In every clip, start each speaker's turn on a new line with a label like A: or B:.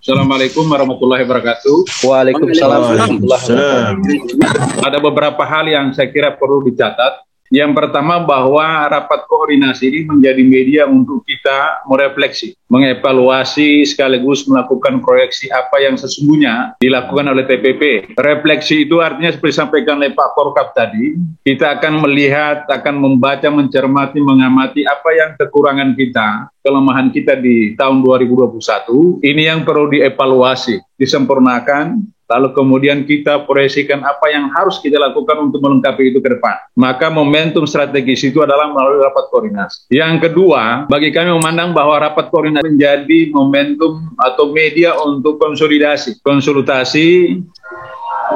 A: Assalamualaikum warahmatullahi wabarakatuh.
B: Waalaikumsalam warahmatullahi wabarakatuh.
A: Ada beberapa hal yang saya kira perlu dicatat. Yang pertama bahwa rapat koordinasi ini menjadi media untuk kita merefleksi, mengevaluasi sekaligus melakukan proyeksi apa yang sesungguhnya dilakukan oleh TPP. Refleksi itu artinya seperti disampaikan oleh Pak Forkap tadi, kita akan melihat, akan membaca, mencermati, mengamati apa yang kekurangan kita, kelemahan kita di tahun 2021. Ini yang perlu dievaluasi, disempurnakan. Lalu kemudian kita proyeksikan apa yang harus kita lakukan untuk melengkapi itu ke depan. Maka momentum strategis itu adalah melalui rapat koordinasi. Yang kedua, bagi kami memandang bahwa rapat koordinasi menjadi momentum atau media untuk konsolidasi, konsultasi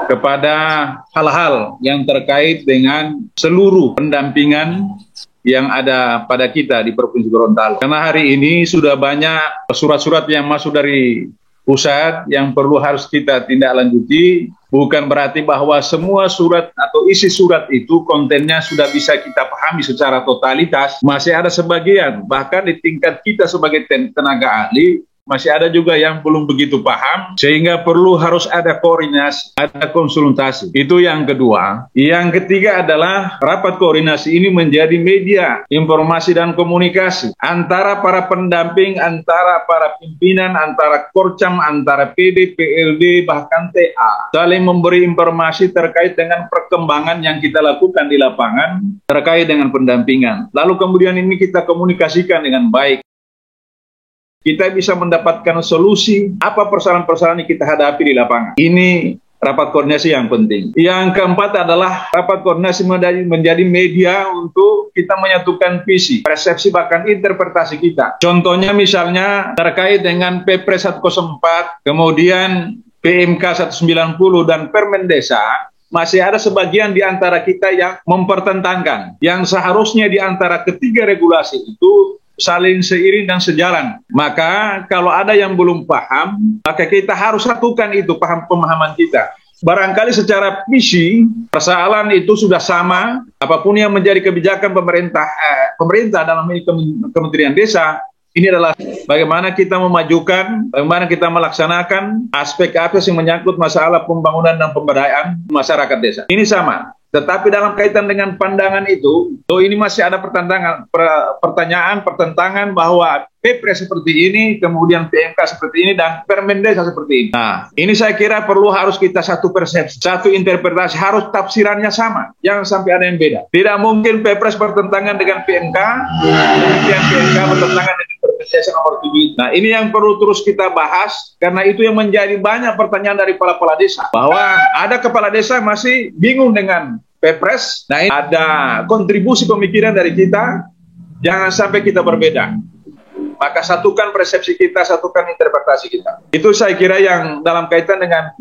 A: kepada hal-hal yang terkait dengan seluruh pendampingan yang ada pada kita di Provinsi Gorontalo. Karena hari ini sudah banyak surat-surat yang masuk dari pusat yang perlu harus kita tindak lanjuti. Bukan berarti bahwa semua surat atau isi surat itu kontennya sudah bisa kita pahami secara totalitas. Masih ada sebagian, bahkan di tingkat kita sebagai tenaga ahli, masih ada juga yang belum begitu paham, sehingga perlu harus ada koordinasi, ada konsultasi. Itu yang kedua. Yang ketiga adalah rapat koordinasi ini menjadi media informasi dan komunikasi antara para pendamping, antara para pimpinan, antara Korcam, antara PD, PLD, bahkan TA. Saling memberi informasi terkait dengan perkembangan yang kita lakukan di lapangan terkait dengan pendampingan. Lalu kemudian ini kita komunikasikan dengan baik. Kita bisa mendapatkan solusi apa persoalan-persoalan yang kita hadapi di lapangan. Ini rapat koordinasi yang penting. Yang keempat adalah rapat koordinasi menjadi media untuk kita menyatukan visi, persepsi, bahkan interpretasi kita. Contohnya misalnya terkait dengan Perpres 104, kemudian PMK 190 dan Permen Desa. Masih ada sebagian di antara kita yang mempertentangkan, yang seharusnya di antara ketiga regulasi itu saling seiring dan sejalan. Maka kalau ada yang belum paham, maka kita harus satukan itu pemahaman kita. Barangkali secara visi persoalan itu sudah sama, apapun yang menjadi kebijakan pemerintah dalam ini Kementerian Desa, ini adalah bagaimana kita memajukan, bagaimana kita melaksanakan aspek-aspek yang menyangkut masalah pembangunan dan pemberdayaan masyarakat desa. Ini sama. Tetapi dalam kaitan dengan pandangan itu, ini masih ada pertentangan bahwa Perpres seperti ini, kemudian PMK seperti ini, dan Permen Desa seperti ini. Nah, ini saya kira perlu harus kita satu persepsi, satu interpretasi, harus tafsirannya sama, jangan sampai ada yang beda. Tidak mungkin Perpres bertentangan dengan PMK, kemudian PMK bertentangan dengan Permen Desa nomor 7. Nah, ini yang perlu terus kita bahas, karena itu yang menjadi banyak pertanyaan dari kepala desa, bahwa ada kepala desa masih bingung dengan Perpres. Nah, ini ada kontribusi pemikiran dari kita, jangan sampai kita berbeda. Maka satukan persepsi kita, satukan interpretasi kita. Itu saya kira yang dalam kaitan dengan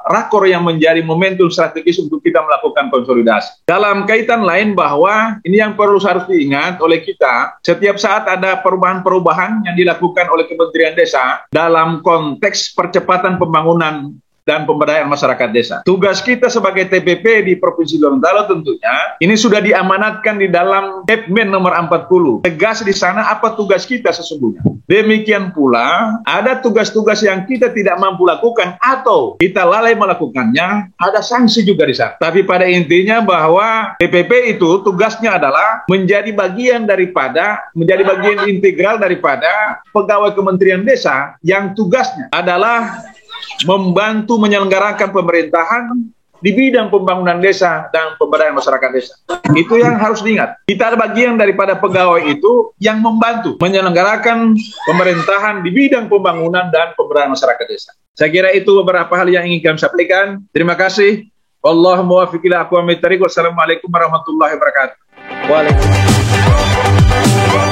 A: rakor yang menjadi momentum strategis untuk kita melakukan konsolidasi. Dalam kaitan lain bahwa ini yang perlu harus diingat oleh kita, setiap saat ada perubahan-perubahan yang dilakukan oleh Kementerian Desa dalam konteks percepatan pembangunan dan pemberdayaan masyarakat desa. Tugas kita sebagai TPP di Provinsi Gorontalo tentunya ini sudah diamanatkan di dalam Kepmen nomor 40. Tegas di sana apa tugas kita sesungguhnya. Demikian pula ada tugas-tugas yang kita tidak mampu lakukan atau kita lalai melakukannya, ada sanksi juga di sana. Tapi pada intinya bahwa TPP itu tugasnya adalah menjadi bagian integral daripada pegawai Kementerian Desa yang tugasnya adalah membantu menyelenggarakan pemerintahan di bidang pembangunan desa dan pemberdayaan masyarakat desa. Itu yang harus diingat. Kita ada bagian daripada pegawai itu yang membantu menyelenggarakan pemerintahan di bidang pembangunan dan pemberdayaan masyarakat desa. Saya kira itu beberapa hal yang ingin kami sampaikan. Terima kasih. Wallahumma muwaffiq ila aqwamit thariq. Wassalamualaikum warahmatullahi wabarakatuh.
B: Waalaikumsalam.